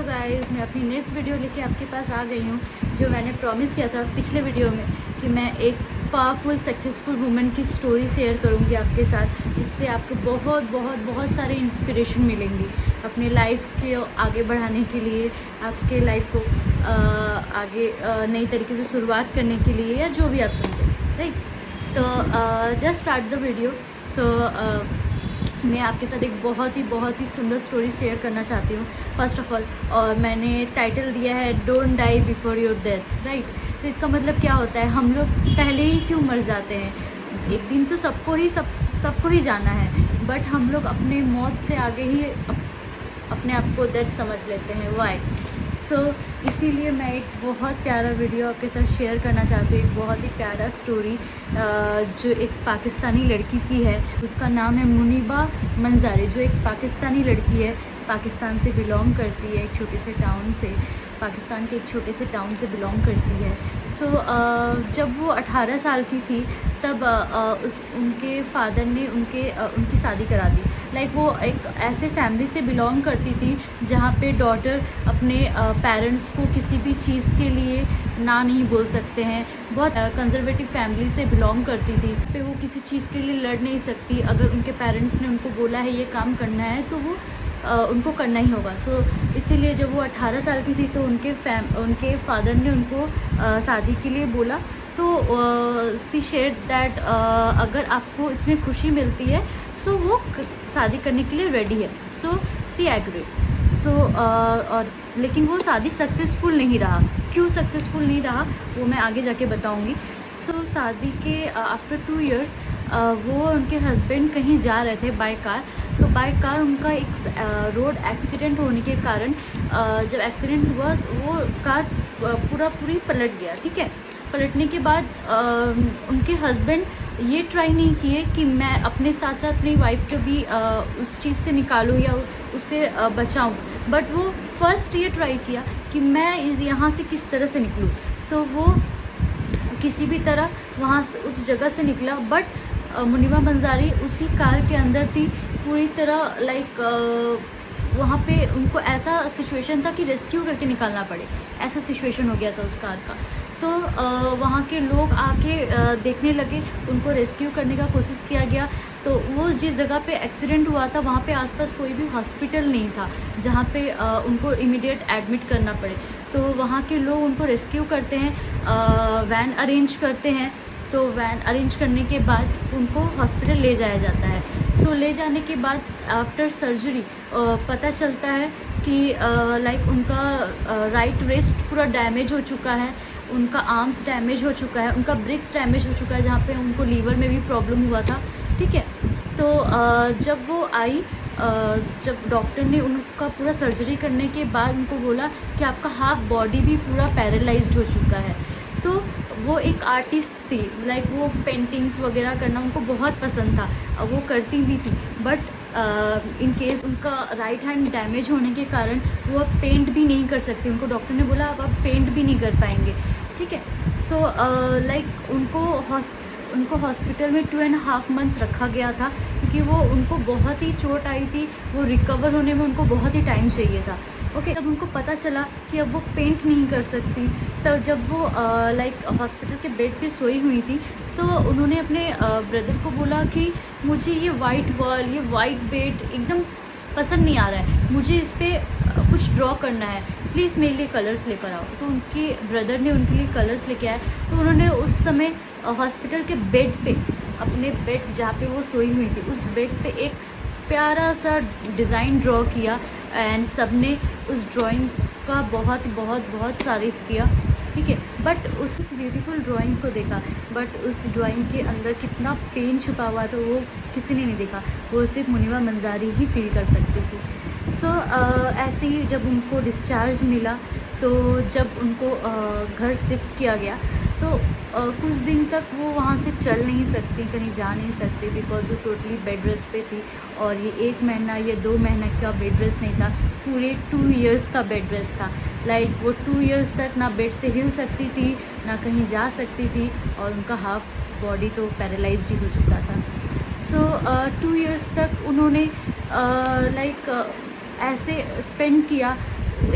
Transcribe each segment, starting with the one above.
Guys, मैं अपनी next video लेके आपके पास आ गई हूँ। जो मैंने प्रॉमिस किया था पिछले वीडियो में कि मैं एक पावरफुल सक्सेसफुल वुमन की स्टोरी शेयर करूँगी आपके साथ, जिससे आपको बहुत बहुत बहुत सारी इंस्पिरेशन मिलेंगी अपने लाइफ के आगे बढ़ाने के लिए, आपके लाइफ को आगे नई तरीके से शुरुआत करने के लिए, या जो भी आप समझें, राइट। तो जस्ट स्टार्ट द वीडियो। मैं आपके साथ एक बहुत ही सुंदर स्टोरी शेयर करना चाहती हूँ फर्स्ट ऑफ ऑल। और मैंने टाइटल दिया है don't die before your death, right. तो इसका मतलब क्या होता है, हम लोग पहले ही क्यों मर जाते हैं। एक दिन तो सबको ही जाना है, बट हम लोग अपने मौत से आगे ही अपने आप को डेथ समझ लेते हैं। वाई? इसीलिए मैं एक बहुत प्यारा वीडियो आपके साथ शेयर करना चाहती हूँ। एक बहुत ही प्यारा स्टोरी जो एक पाकिस्तानी लड़की की है। उसका नाम है मुनीबा मंजारी, जो एक पाकिस्तानी लड़की है, पाकिस्तान से बिलोंग करती है, एक छोटे से टाउन से, पाकिस्तान के एक छोटे से टाउन से बिलोंग करती है। जब वो 18 साल की थी तब उनके फादर ने उनकी शादी करा दी। लाइक वो एक ऐसे फैमिली से बिलोंग करती थी जहाँ पे डॉटर अपने पेरेंट्स को किसी भी चीज़ के लिए ना नहीं बोल सकते हैं। बहुत कंजर्वेटिव फैमिली से बिलोंग करती थी, पे वो किसी चीज़ के लिए लड़ नहीं सकती। अगर उनके पेरेंट्स ने उनको बोला है ये काम करना है तो वो उनको करना ही होगा। इसीलिए जब वो 18 साल की थी तो उनके फादर ने उनको शादी के लिए बोला। तो सी शेयर्ड दैट अगर आपको इसमें खुशी मिलती है वो शादी करने के लिए रेडी है। सी एग्रीड। और लेकिन वो शादी सक्सेसफुल नहीं रहा। क्यों सक्सेसफुल नहीं रहा वो मैं आगे जाके बताऊंगी। शादी के आफ्टर 2 इयर्स वो उनके हस्बैंड कहीं जा रहे थे बाय कार। तो बाय कार उनका एक रोड एक्सीडेंट होने के कारण जब एक्सीडेंट हुआ वो कार पूरी पलट गया। ठीक है, पलटने के बाद उनके हस्बैंड ये ट्राई नहीं किए कि मैं अपने साथ साथ अपनी वाइफ को भी उस चीज़ से निकालूं या उसे बचाऊं, बट वो फर्स्ट ये ट्राई किया कि मैं यहाँ से किस तरह से निकलूं। तो वो किसी भी तरह वहाँ से उस जगह से निकला। बट मुनीबा मंजारी उसी कार के अंदर थी पूरी तरह। लाइक वहाँ पे उनको ऐसा सिचुएशन था कि रेस्क्यू करके निकालना पड़े, ऐसा सिचुएशन हो गया था उस कार का। तो वहाँ के लोग आके देखने लगे, उनको रेस्क्यू करने का कोशिश किया गया। तो वो जिस जगह पे एक्सीडेंट हुआ था वहाँ पे आसपास कोई भी हॉस्पिटल नहीं था जहाँ पे उनको इमीडिएट एडमिट करना पड़े। तो वहाँ के लोग उनको रेस्क्यू करते हैं, वैन अरेंज करते हैं। तो वैन अरेंज करने के बाद उनको हॉस्पिटल ले जाया जाता है। ले जाने के बाद आफ्टर सर्जरी पता चलता है कि लाइक उनका राइट रिस्ट पूरा डैमेज हो चुका है, उनका आर्म्स डैमेज हो चुका है, उनका ब्रिक्स डैमेज हो चुका है, जहाँ पे उनको लीवर में भी प्रॉब्लम हुआ था। ठीक है, तो जब वो आई, जब डॉक्टर ने उनका पूरा सर्जरी करने के बाद उनको बोला कि आपका हाफ बॉडी भी पूरा पैरालाइज्ड हो चुका है। तो वो एक आर्टिस्ट थी, लाइक वो पेंटिंग्स वगैरह करना उनको बहुत पसंद था, वो करती भी थी। बट इन केस उनका राइट हैंड डैमेज होने के कारण वो अब पेंट भी नहीं कर सकती। उनको डॉक्टर ने बोला अब आप पेंट भी नहीं कर पाएंगे। ठीक है, लाइक उनको हॉस्पिटल में 2.5 मंथ्स रखा गया था, क्योंकि उनको बहुत ही चोट आई थी। वो रिकवर होने में उनको बहुत ही टाइम चाहिए था। ओके, तब उनको पता चला कि अब वो पेंट नहीं कर सकती। तब जब वो लाइक हॉस्पिटल के बेड पे सोई हुई थी तो उन्होंने अपने ब्रदर को बोला कि मुझे ये वाइट वॉल, ये वाइट बेड एकदम पसंद नहीं आ रहा है, मुझे इस पर कुछ ड्रॉ करना है, प्लीज़ मेरे लिए कलर्स लेकर आओ। तो उनके ब्रदर ने उनके लिए कलर्स लेके आए। तो उन्होंने उस समय हॉस्पिटल के बेड पे, अपने बेड जहाँ पे वो सोई हुई थी, उस बेड पे एक प्यारा सा डिज़ाइन ड्रॉ किया। एंड सब ने उस ड्राइंग का बहुत तारीफ़ किया। ठीक है, बट उस ब्यूटीफुल ड्राइंग को देखा, बट उस ड्राइंग के अंदर कितना पेन छुपा हुआ था वो किसी ने नहीं देखा। वो सिर्फ मुनीबा मंजारी ही फील कर सकती थी। ऐसे ही जब उनको डिस्चार्ज मिला, तो जब उनको घर शिफ्ट किया गया तो कुछ दिन तक वो वहाँ से चल नहीं सकती, कहीं जा नहीं सकती, बिकॉज़ वो टोटली बेड रेस्ट पे थी। और ये 1 महीना या 2 महीना का बेड रेस्ट नहीं था, पूरे 2 इयर्स का बेड रेस्ट था। लाइक वो 2 इयर्स तक ना बेड से हिल सकती थी, ना कहीं जा सकती थी, और उनका हाफ बॉडी तो पैरालाइज्ड ही हो चुका था। 2 इयर्स तक उन्होंने लाइक ऐसे स्पेंड किया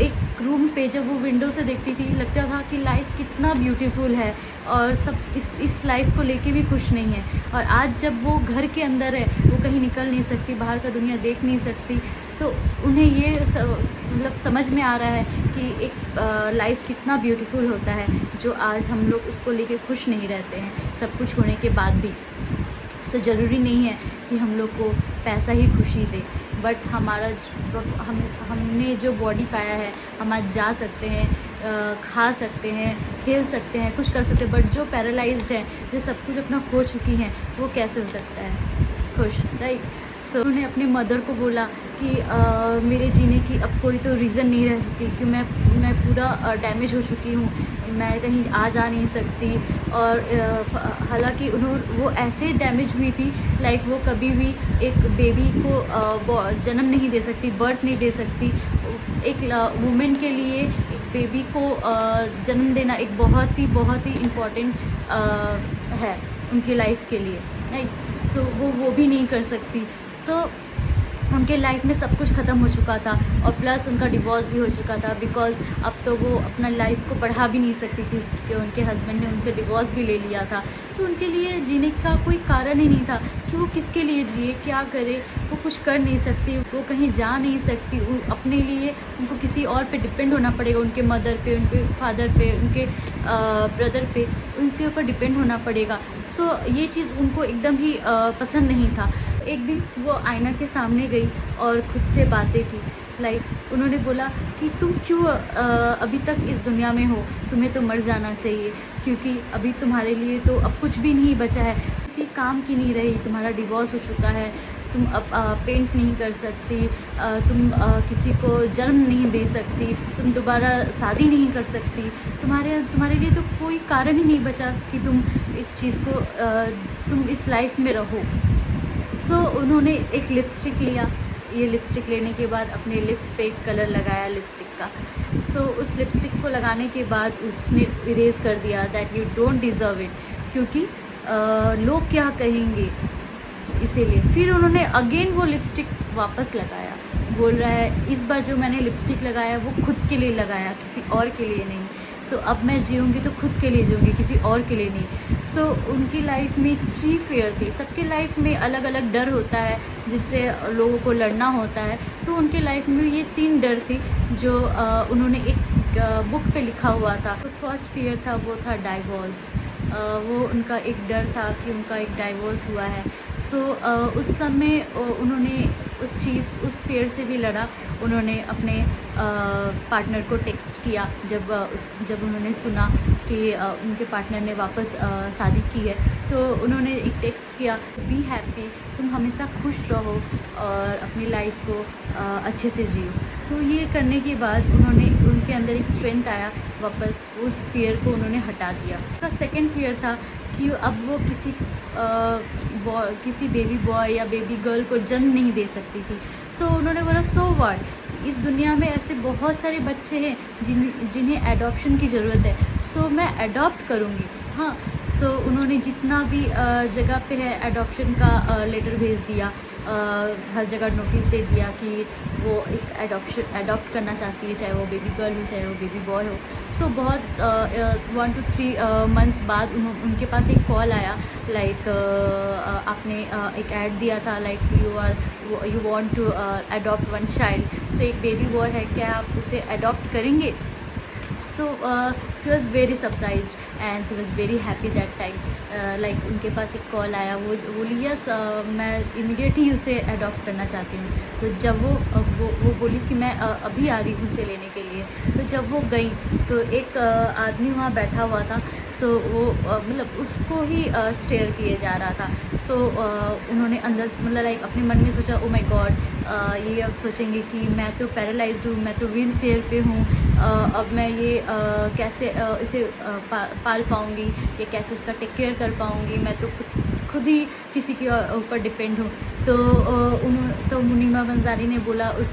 एक रूम पे जब वो विंडो से देखती थी लगता था कि लाइफ कितना ब्यूटीफुल है और सब इस लाइफ को लेके भी खुश नहीं है। और आज जब वो घर के अंदर है, वो कहीं निकल नहीं सकती, बाहर का दुनिया देख नहीं सकती, तो उन्हें ये मतलब समझ में आ रहा है कि एक लाइफ कितना ब्यूटीफुल होता है, जो आज हम लोग उसको लेके खुश नहीं रहते हैं सब कुछ होने के बाद भी। सो ज़रूरी नहीं है कि हम लोग को पैसा ही खुशी दे, बट हमारा हमने जो बॉडी पाया है, हम आज जा सकते हैं, खा सकते हैं, खेल सकते हैं, कुछ कर सकते हैं, बट जो पैरालाइज्ड है, जो सब कुछ अपना खो चुकी हैं, वो कैसे हो सकता है खुश, राइट। सो उन्होंने अपने मदर को बोला कि मेरे जीने की अब कोई तो रीज़न नहीं रह सकती, कि मैं पूरा डैमेज हो चुकी हूँ, मैं कहीं आ जा नहीं सकती। और हालांकि वो ऐसे डैमेज हुई थी, लाइक वो कभी भी एक बेबी को जन्म नहीं दे सकती, बर्थ नहीं दे सकती। एक वुमेन के लिए एक बेबी को जन्म देना एक बहुत ही इम्पॉर्टेंट है उनकी लाइफ के लिए, राइट। सो वो भी नहीं कर सकती। सो उनके लाइफ में सब कुछ ख़त्म हो चुका था, और प्लस उनका डिवोर्स भी हो चुका था, बिकॉज़ अब तो वो अपना लाइफ को बढ़ा भी नहीं सकती थी कि उनके हस्बैंड ने उनसे डिवोर्स भी ले लिया था। तो उनके लिए जीने का कोई कारण ही नहीं था कि वो किसके लिए जिए, क्या करे। वो कुछ कर नहीं सकती, वो कहीं जा नहीं सकती, अपने लिए उनको किसी और पे डिपेंड होना पड़ेगा, उनके मदर पे, उनके फादर पे, उनके ब्रदर पे, उनके ऊपर डिपेंड होना पड़ेगा। सो ये चीज़ उनको एकदम ही पसंद नहीं था। एक दिन वो आईना के सामने गई और खुद से बातें की, लाइक उन्होंने बोला कि तुम क्यों अभी तक इस दुनिया में हो, तुम्हें तो मर जाना चाहिए, क्योंकि अभी तुम्हारे लिए तो अब कुछ भी नहीं बचा है, किसी काम की नहीं रही, तुम्हारा डिवोर्स हो चुका है, तुम अब पेंट नहीं कर सकती, तुम किसी को जन्म नहीं दे सकती, तुम दोबारा शादी नहीं कर सकती, तुम्हारे लिए तो कोई कारण ही नहीं बचा कि तुम इस चीज़ को तुम इस लाइफ में रहो। सो उन्होंने एक लिपस्टिक लिया, ये लिपस्टिक लेने के बाद अपने लिप्स पे एक कलर लगाया लिपस्टिक का। सो उस लिपस्टिक को लगाने के बाद उसने इरेज कर दिया that you don't deserve it, क्योंकि लोग क्या कहेंगे, इसीलिए। फिर उन्होंने अगेन वो लिपस्टिक वापस लगाया, बोल रहा है इस बार जो मैंने लिपस्टिक लगाया वो खुद के लिए लगाया, किसी और के लिए नहीं। सो अब मैं जीऊँगी तो खुद के लिए जीऊँगी, किसी और के लिए नहीं। सो उनकी लाइफ में 3 फियर थी। सबके लाइफ में अलग अलग डर होता है जिससे लोगों को लड़ना होता है, तो उनके लाइफ में ये 3 डर थी जो उन्होंने एक बुक पे लिखा हुआ था। तो फर्स्ट फियर था वो था डाइवोर्स। वो उनका एक डर था कि उनका एक डाइवोर्स हुआ है। सो उस समय उन्होंने उस फियर से भी लड़ा। उन्होंने अपने पार्टनर को टेक्स्ट किया जब उन्होंने सुना कि उनके पार्टनर ने वापस शादी की है, तो उन्होंने एक टेक्स्ट किया, बी हैप्पी, तुम हमेशा खुश रहो और अपनी लाइफ को अच्छे से जियो। तो ये करने के बाद उनके अंदर एक स्ट्रेंथ आया, वापस उस फियर को उन्होंने हटा दिया। उसका सेकंड फियर था कि अब वो किसी बेबी बॉय या बेबी गर्ल को जन्म नहीं दे सकती थी। सो उन्होंने बोला सो व्हाट, इस दुनिया में ऐसे बहुत सारे बच्चे हैं जिन्हें एडॉप्शन की ज़रूरत है, सो मैं एडॉप्ट करूँगी। हाँ, सो उन्होंने जितना भी जगह पे है एडॉप्शन का लेटर भेज दिया, हर जगह नोटिस दे दिया कि वो एक एडॉप्ट करना चाहती है, चाहे वो बेबी गर्ल हो चाहे वो बेबी बॉय हो। सो बहुत 1 to 3 मंथ्स बाद उनके पास एक कॉल आया, लाइक आपने एक ऐड दिया था, like you want to adopt 1 child. So एक बेबी बॉय है, क्या आप उसे अडॉप्ट करेंगे? So she was very surprised and she was very happy that time. Like उनके पास एक कॉल आया, वो बोली यस मैं इमीडिएटली उसे अडॉप्ट करना चाहती हूँ। तो जब वो बोली कि मैं अभी आ रही हूँ उसे लेने के लिए। तो जब वो गई तो एक आदमी वहाँ बैठा हुआ था। सो वो मतलब उसको ही स्टेयर किए जा रहा था। सो उन्होंने अंदर मतलब लाइक अपने मन में सोचा, ओ माय गॉड, ये अब सोचेंगे कि मैं तो पैरालाइज्ड हूँ, मैं तो व्हील चेयर पे हूँ, अब मैं ये कैसे इसे पाल पाऊँगी, ये कैसे इसका टेक केयर कर पाऊँगी, मैं तो खुद ही किसी के ऊपर डिपेंड हूँ। तो मुनीमा बंजारी ने बोला उस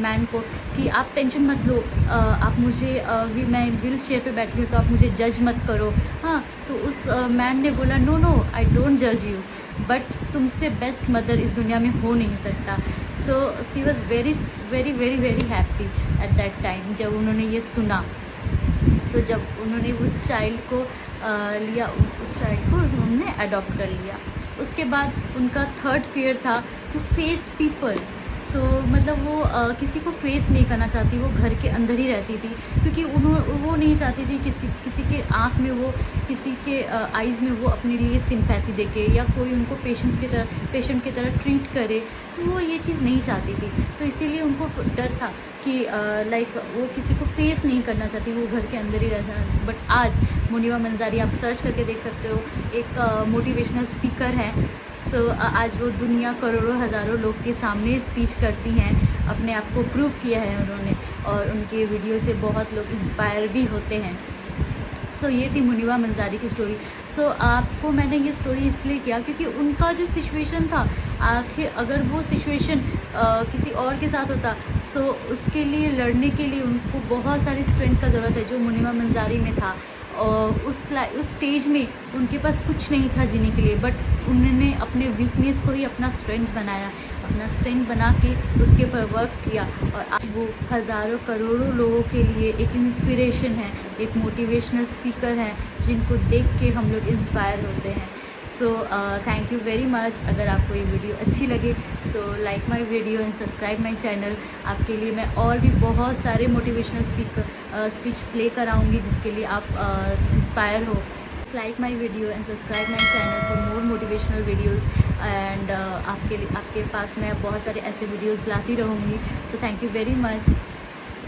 मैन को कि आप टेंशन मत लो, आप मुझे मैं व्हील चेयर पे बैठी हूँ तो आप मुझे जज मत करो। हाँ, तो उस मैन ने बोला नो आई डोंट जज यू, बट तुमसे बेस्ट मदर इस दुनिया में हो नहीं सकता, so she was very very very very happy at that time जब उन्होंने ये सुना। सो जब उन्होंने उस चाइल्ड को लिया, उस चाइल्ड को उन्होंने अडॉप्ट कर लिया। उसके बाद उनका थर्ड फियर था टू फेस पीपल। तो मतलब वो किसी को फेस नहीं करना चाहती, वो घर के अंदर ही रहती थी, क्योंकि वो नहीं चाहती थी किसी के आँख में वो, किसी के आइज़ में वो अपने लिए सिंपैथी देके या कोई उनको पेशेंट की तरह ट्रीट करे, तो वो ये चीज़ नहीं चाहती थी। तो इसीलिए उनको डर था कि लाइक वो किसी को फेस नहीं करना चाहती, वो घर के अंदर ही रहना। बट आज मुनीबा मंज़ारी, आप सर्च करके देख सकते हो, एक मोटिवेशनल स्पीकर है। सो आज वो दुनिया करोड़ों हज़ारों लोग के सामने स्पीच करती हैं, अपने आप को प्रूव किया है उन्होंने, और उनके वीडियो से बहुत लोग इंस्पायर भी होते हैं। सो ये थी मुनीबा मंज़ारी की स्टोरी। सो आपको मैंने ये स्टोरी इसलिए किया क्योंकि उनका जो सिचुएशन था, आखिर अगर वो सिचुएशन किसी और के साथ होता, सो उसके लिए लड़ने के लिए उनको बहुत सारी स्ट्रेंथ का ज़रूरत है, जो मुनीबा मंज़ारी में था। और उस स्टेज में उनके पास कुछ नहीं था जीने के लिए, बट उन्होंने अपने वीकनेस को ही अपना स्ट्रेंथ बनाया, अपना स्ट्रेंथ बना के उसके ऊपर वर्क किया, और आज वो हज़ारों करोड़ों लोगों के लिए एक इंस्पिरेशन है, एक मोटिवेशनल स्पीकर है, जिनको देख के हम लोग इंस्पायर होते हैं। So thank you very much. अगर आपको ये वीडियो अच्छी लगे, so like my video and subscribe my channel. आपके लिए मैं और भी बहुत सारे मोटिवेशनल स्पीच लेकर आऊँगी, जिसके लिए आप इंस्पायर हो। Like my video and subscribe my channel for more motivational videos. And आपके पास मैं बहुत सारे ऐसे वीडियोज़ लाती रहूँगी। So thank you very much.